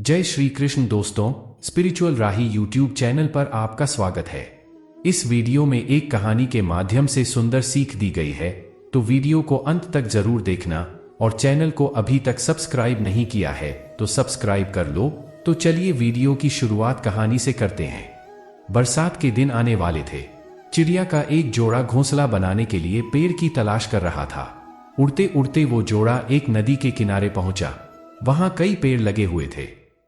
जय श्री कृष्ण दोस्तों, स्पिरिचुअल राही YouTube channel पर आपका स्वागत है। इस वीडियो में एक कहानी के माध्यम से सुंदर सीख दी गई है, तो वीडियो को अंत तक जरूर देखना और चैनल को अभी तक सब्सक्राइब नहीं किया है तो सब्सक्राइब कर लो। तो चलिए वीडियो की शुरुआत कहानी से करते हैं। बरसात के दिन आने वाले थे। चिड़िया का एक जोड़ा घोंसला बनाने के लिए पेड़ की तलाश कर रहा था। उड़ते उड़ते वो जोड़ा एक नदी के किनारे पहुंचा। वहां कई पेड़ लगे हुए थे।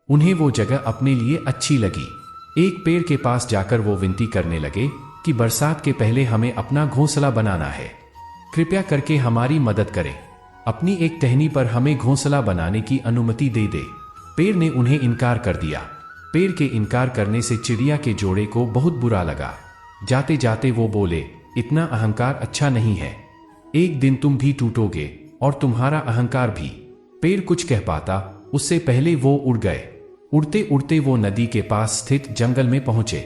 उन्हें वो जगह अपने लिए अच्छी लगी। एक पेड़ के पास जाकर वो विनती करने लगे कि बरसात के पहले हमें अपना घोंसला बनाना है, कृपया करके हमारी मदद करें। अपनी एक टहनी पर हमें घोंसला बनाने की अनुमति दे दे। पेड़ ने उन्हें इनकार कर दिया। पेड़ के इनकार करने से चिड़िया के जोड़े को बहुत बुरा लगा। जाते जाते वो बोले, इतना अहंकार अच्छा नहीं है। एक दिन तुम भी टूटोगे और तुम्हारा अहंकार भी। पेड़ कुछ कह पाता उससे पहले वो उड़ गए। उड़ते उड़ते वो नदी के पास स्थित जंगल में पहुंचे।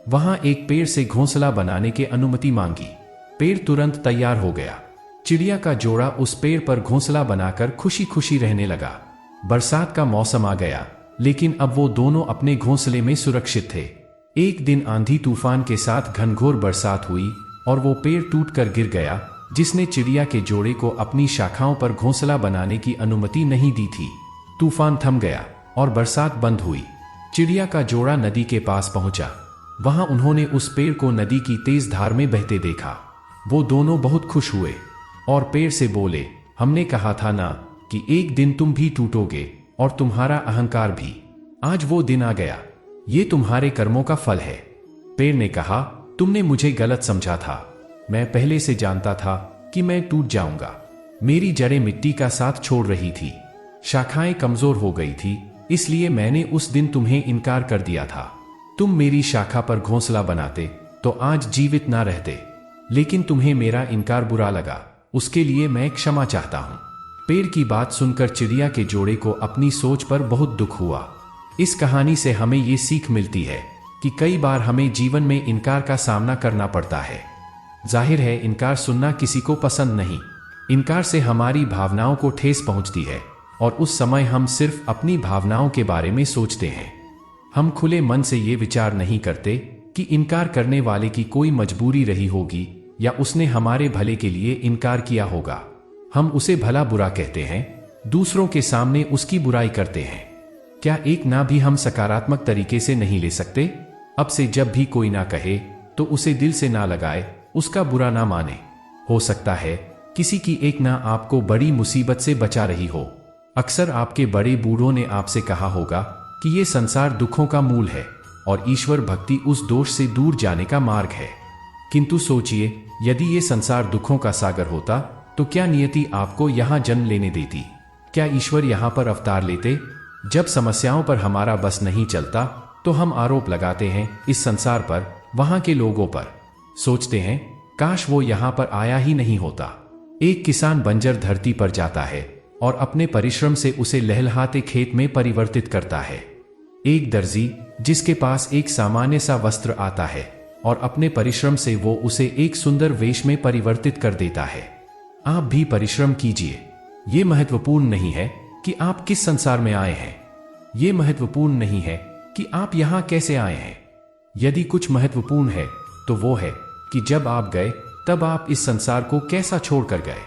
वहां एक पेड़ से घोंसला बनाने की अनुमति मांगी। पेड़ तुरंत तैयार हो गया। चिड़िया का जोड़ा उस पेड़ पर घोंसला बनाकर खुशी खुशी रहने लगा। बरसात का मौसम आ गया, लेकिन अब वो दोनों अपने घोंसले में सुरक्षित थे। एक दिन आंधी तूफान के साथ घनघोर बरसात हुई और वो पेड़ टूटकर गिर गया, जिसने चिड़िया के जोड़े को अपनी शाखाओं पर घोंसला बनाने की अनुमति नहीं दी थी। तूफान थम गया और बरसात बंद हुई। चिड़िया का जोड़ा नदी के पास पहुंचा। वहां उन्होंने उस पेड़ को नदी की तेज धार में बहते देखा। वो दोनों बहुत खुश हुए और पेड़ से बोले, हमने कहा था ना कि एक दिन तुम भी टूटोगे और तुम्हारा अहंकार भी। आज वो दिन आ गया। ये तुम्हारे कर्मों का फल है। पेड़ ने कहा, तुमने मुझे गलत समझा था। मैं पहले से जानता था कि मैं टूट जाऊंगा। मेरी जड़ें मिट्टी का साथ छोड़ रही थी, शाखाएं कमजोर हो गई थी, इसलिए मैंने उस दिन तुम्हें इनकार कर दिया था। तुम मेरी शाखा पर घोंसला बनाते तो आज जीवित ना रहते, लेकिन तुम्हें मेरा इनकार बुरा लगा, उसके लिए मैं क्षमा चाहता हूं। पेड़ की बात सुनकर चिड़िया के जोड़े को अपनी सोच पर बहुत दुख हुआ। इस कहानी से हमें ये सीख मिलती है कि कई बार हमें जीवन में इनकार का सामना करना पड़ता है। जाहिर है, इनकार सुनना किसी को पसंद नहीं। इनकार से हमारी भावनाओं को ठेस पहुंचती है और उस समय हम सिर्फ अपनी भावनाओं के बारे में सोचते हैं। हम खुले मन से ये विचार नहीं करते कि इनकार करने वाले की कोई मजबूरी रही होगी या उसने हमारे भले के लिए इनकार किया होगा। हम उसे भला बुरा कहते हैं, दूसरों के सामने उसकी बुराई करते हैं। क्या एक ना भी हम सकारात्मक तरीके से नहीं ले सकते? अब से जब भी कोई ना कहे तो उसे दिल से ना लगाए, उसका बुरा ना माने। हो सकता है किसी की एक ना आपको बड़ी मुसीबत से बचा रही हो। अक्सर आपके बड़े बूढ़ों ने आपसे कहा होगा कि ये संसार दुखों का मूल है और ईश्वर भक्ति उस दोष से दूर जाने का मार्ग है। किंतु सोचिए, यदि ये संसार दुखों का सागर होता तो क्या नियति आपको यहाँ जन्म लेने देती? क्या ईश्वर यहाँ पर अवतार लेते? जब समस्याओं पर हमारा बस नहीं चलता तो हम आरोप लगाते हैं इस संसार पर, वहां के लोगों पर। सोचते हैं काश वो यहाँ पर आया ही नहीं होता। एक किसान बंजर धरती पर जाता है और अपने परिश्रम से उसे लहलहाते खेत में परिवर्तित करता है। एक दर्जी जिसके पास एक सामान्य सा वस्त्र आता है और अपने परिश्रम से वो उसे एक सुंदर वेश में परिवर्तित कर देता है। आप भी परिश्रम कीजिए। ये महत्वपूर्ण नहीं है कि आप किस संसार में आए हैं। ये महत्वपूर्ण नहीं है कि आप यहां कैसे आए हैं। यदि कुछ महत्वपूर्ण है तो वो है कि जब आप गए तब आप इस संसार को कैसा छोड़कर गए।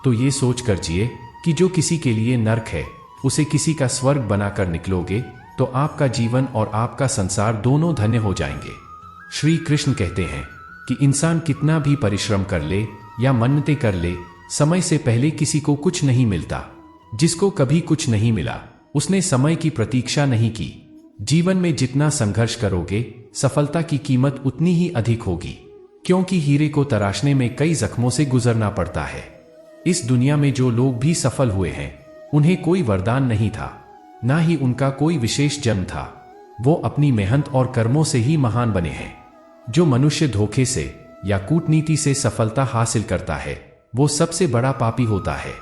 तो ये सोच कर जिए कि जो किसी के लिए नरक है उसे किसी का स्वर्ग बनाकर निकलोगे तो आपका जीवन और आपका संसार दोनों धन्य हो जाएंगे। श्री कृष्ण कहते हैं कि इंसान कितना भी परिश्रम कर ले या मन्नतें कर ले, समय से पहले किसी को कुछ नहीं मिलता। जिसको कभी कुछ नहीं मिला उसने समय की प्रतीक्षा नहीं की। जीवन में जितना संघर्ष करोगे, सफलता की कीमत उतनी ही अधिक होगी, क्योंकि हीरे को तराशने में कई जख्मों से गुजरना पड़ता है। इस दुनिया में जो लोग भी सफल हुए हैं उन्हें कोई वरदान नहीं था, ना ही उनका कोई विशेष जन्म था। वो अपनी मेहनत और कर्मों से ही महान बने हैं। जो मनुष्य धोखे से या कूटनीति से सफलता हासिल करता है वो सबसे बड़ा पापी होता है,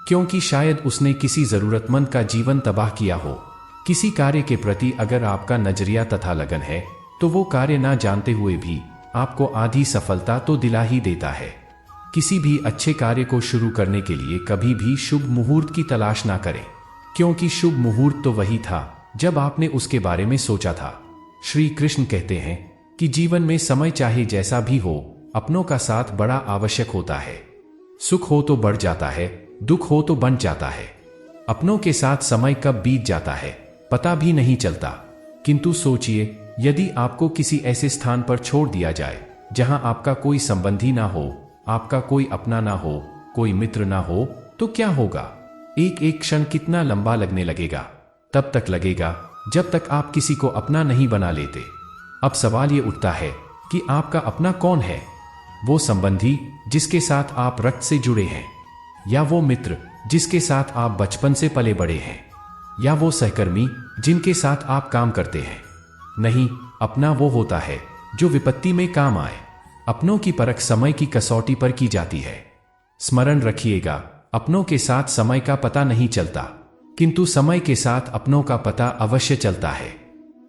क्योंकि शायद उसने किसी जरूरतमंद का जीवन तबाह किया हो। किसी कार्य के प्रति अगर आपका नजरिया तथा लगन है तो वो कार्य ना जानते हुए भी आपको आधी सफलता तो दिला ही देता है। किसी भी अच्छे कार्य को शुरू करने के लिए कभी भी शुभ मुहूर्त की तलाश ना करें, क्योंकि शुभ मुहूर्त तो वही था जब आपने उसके बारे में सोचा था। श्री कृष्ण कहते हैं कि जीवन में समय चाहे जैसा भी हो, अपनों का साथ बड़ा आवश्यक होता है। सुख हो तो बढ़ जाता है, दुख हो तो बन जाता है। अपनों के साथ समय कब बीत जाता है पता भी नहीं चलता। किंतु सोचिए, यदि आपको किसी ऐसे स्थान पर छोड़ दिया जाए जहां आपका कोई संबंधी ना हो, आपका कोई अपना ना हो, कोई मित्र ना हो, तो क्या होगा? एक एक क्षण कितना लंबा लगने लगेगा। तब तक लगेगा जब तक आप किसी को अपना नहीं बना लेते। अब सवाल ये उठता है कि आपका अपना कौन है? वो संबंधी जिसके साथ आप रक्त से जुड़े हैं, या वो मित्र जिसके साथ आप बचपन से पले बड़े हैं, या वो सहकर्मी जिनके साथ आप काम करते हैं? नहीं, अपना वो होता है जो विपत्ति में काम आए। अपनों की परख समय की कसौटी पर की जाती है। स्मरण रखिएगा, अपनों के साथ समय का पता नहीं चलता, किंतु समय के साथ अपनों का पता अवश्य चलता है।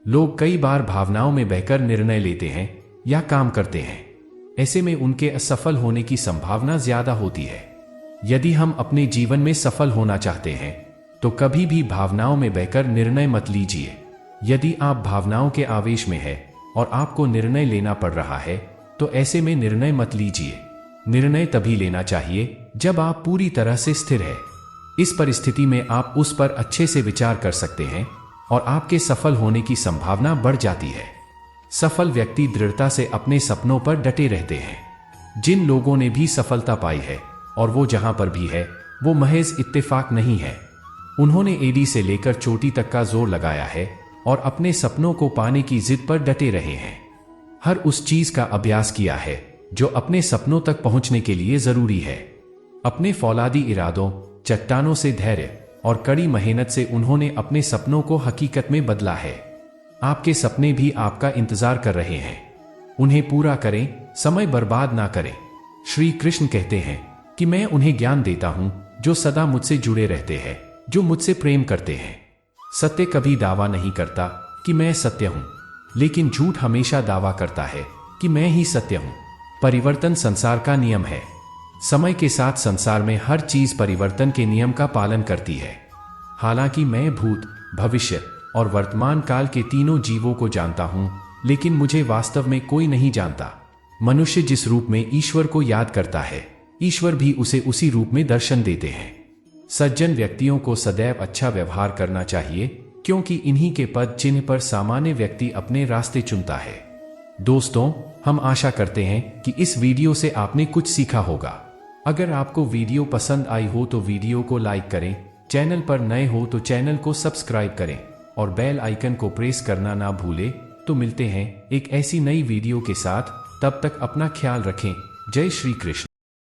लोग कई बार भावनाओं में बहकर निर्णय लेते हैं या काम करते हैं। ऐसे में उनके असफल होने की संभावना ज्यादा होती है। यदि हम अपने जीवन में सफल होना चाहते हैं तो कभी भी भावनाओं में बहकर निर्णय मत लीजिए। यदि आप भावनाओं के आवेश में हैं और आपको निर्णय लेना पड़ रहा है तो ऐसे में निर्णय मत लीजिए। निर्णय तभी लेना चाहिए जब आप पूरी तरह से स्थिर है। इस परिस्थिति में आप उस पर अच्छे से विचार कर सकते हैं और आपके सफल होने की संभावना बढ़ जाती है। सफल व्यक्ति दृढ़ता से अपने सपनों पर डटे रहते हैं। जिन लोगों ने भी सफलता पाई है और वो जहां पर भी है वो महज इत्तेफाक नहीं है। उन्होंने एड़ी से लेकर चोटी तक का जोर लगाया है और अपने सपनों को पाने की जिद पर डटे रहे हैं। हर उस चीज का अभ्यास किया है जो अपने सपनों तक पहुंचने के लिए जरूरी है। अपने फौलादी इरादों, चट्टानों से धैर्य और कड़ी मेहनत से उन्होंने अपने सपनों को हकीकत में बदला है। आपके सपने भी आपका इंतजार कर रहे हैं। उन्हें पूरा करें, समय बर्बाद ना करें। श्री कृष्ण कहते हैं कि मैं उन्हें ज्ञान देता हूं जो सदा मुझसे जुड़े रहते हैं, जो मुझसे प्रेम करते हैं। सत्य कभी दावा नहीं करता कि मैं सत्य हूं, लेकिन झूठ हमेशा दावा करता है कि मैं ही सत्य हूं। परिवर्तन संसार का नियम है। समय के साथ संसार में हर चीज परिवर्तन के नियम का पालन करती है। हालांकि मैं भूत, भविष्य और वर्तमान काल के तीनों जीवों को जानता हूं, लेकिन मुझे वास्तव में कोई नहीं जानता। मनुष्य जिस रूप में ईश्वर को याद करता है, ईश्वर भी उसे उसी रूप में दर्शन देते हैं। सज्जन व्यक्तियों को सदैव अच्छा व्यवहार करना चाहिए, क्योंकि इन्हीं के पद चिन्ह पर सामान्य व्यक्ति अपने रास्ते चुनता है। दोस्तों, हम आशा करते हैं कि इस वीडियो से आपने कुछ सीखा होगा। अगर आपको वीडियो पसंद आई हो तो वीडियो को लाइक करें, चैनल पर नए हो तो चैनल को सब्सक्राइब करें और बेल आइकन को प्रेस करना ना भूलें। तो मिलते हैं एक ऐसी नई वीडियो के साथ, तब तक अपना ख्याल रखें। जय श्री कृष्ण।